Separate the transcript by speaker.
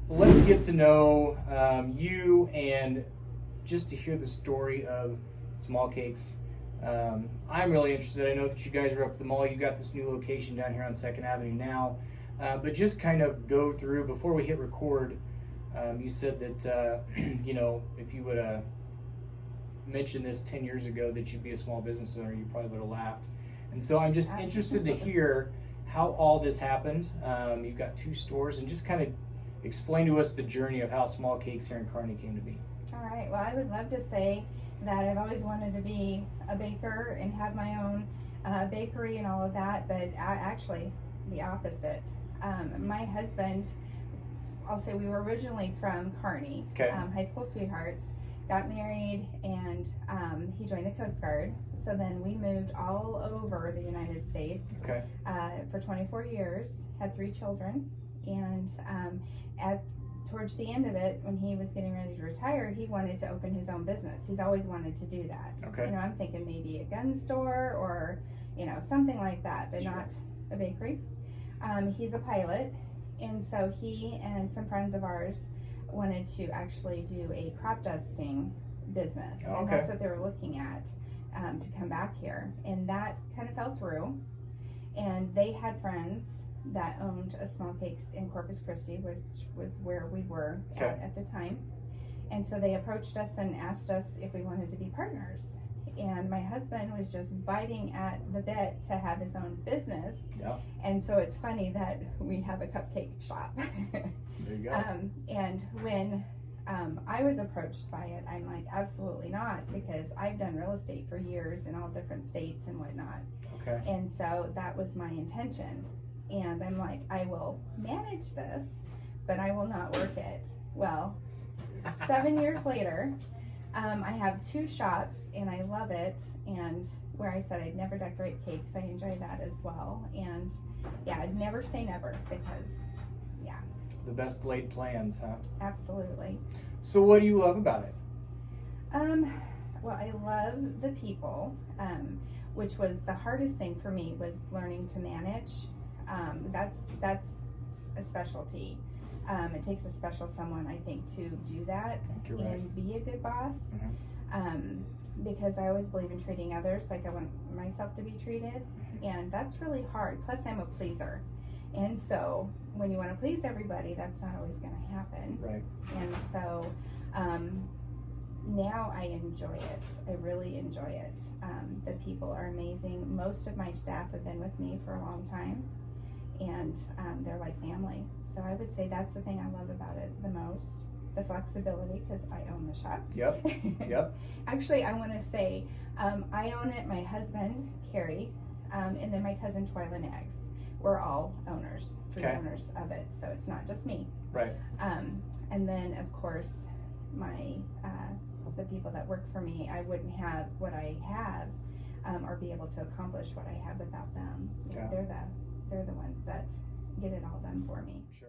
Speaker 1: let's get to know you, and just to hear the story of Smallcakes. I'm really interested. I know that you guys are up at the mall. You got this new location down here on 2nd Avenue now. But just kind of go through, before we hit record, you said that, if you would have mentioned this 10 years ago that you'd be a small business owner, you probably would have laughed. And so I'm just interested to hear how all this happened. You've got 2 stores, and just kind of explain to us the journey of how Smallcakes here in Kearney came to be.
Speaker 2: All right. Well, I would love to say that I've always wanted to be a baker and have my own bakery and all of that, but actually the opposite. My husband, I'll say we were originally from Kearney,
Speaker 1: Okay.
Speaker 2: High school sweethearts, got married, and he joined the Coast Guard. So then we moved all over the United States
Speaker 1: Okay.
Speaker 2: For 24 years, had 3 children, and towards the end of it, when he was getting ready to retire, he wanted to open his own business. He's always wanted to do that.
Speaker 1: Okay.
Speaker 2: I'm thinking maybe a gun store or, something like that, but
Speaker 1: Sure.
Speaker 2: not a bakery. He's a pilot, and so he and some friends of ours wanted to actually do a crop dusting business,
Speaker 1: Okay.
Speaker 2: and that's what they were looking at to come back here, and that kind of fell through. And they had friends that owned a Smallcakes in Corpus Christi, which was where we were
Speaker 1: Okay.
Speaker 2: at the time, and so they approached us and asked us if we wanted to be partners. And my husband was just biting at the bit to have his own business.
Speaker 1: Yeah.
Speaker 2: And so it's funny that we have a cupcake shop.
Speaker 1: There you go.
Speaker 2: And when I was approached by it, I'm like, absolutely not, because I've done real estate for years in all different states and whatnot.
Speaker 1: Okay.
Speaker 2: And so that was my intention. And I'm like, I will manage this, but I will not work it. Well, 7 years later, I have 2 shops, and I love it. And where I said I'd never decorate cakes, I enjoy that as well. And yeah, I'd never say never, because yeah.
Speaker 1: The best laid plans, huh?
Speaker 2: Absolutely.
Speaker 1: So what do you love about it?
Speaker 2: Well, I love the people, which was the hardest thing for me, was learning to manage. That's a specialty. It takes a special someone, I think, to do that and be a good boss.
Speaker 1: Mm-hmm.
Speaker 2: Because I always believe in treating others like I want myself to be treated, and that's really hard. Plus, I'm a pleaser, and so when you want to please everybody, that's not always going to happen.
Speaker 1: Right.
Speaker 2: And so now I enjoy it. I really enjoy it. The people are amazing. Most of my staff have been with me for a long time, and they're like family. So I would say that's the thing I love about it the most. The flexibility, because I own the shop.
Speaker 1: Yep. Yep.
Speaker 2: Actually, I want to say I own it. My husband, Carrie, and then my cousin, Twyla Eggs. We're all owners, 3
Speaker 1: Okay.
Speaker 2: owners of it. So it's not just me.
Speaker 1: Right.
Speaker 2: And then, of course, my the people that work for me, I wouldn't have what I have or be able to accomplish what I have without them.
Speaker 1: Yeah.
Speaker 2: They're the ones that get it all done for me.
Speaker 1: Sure.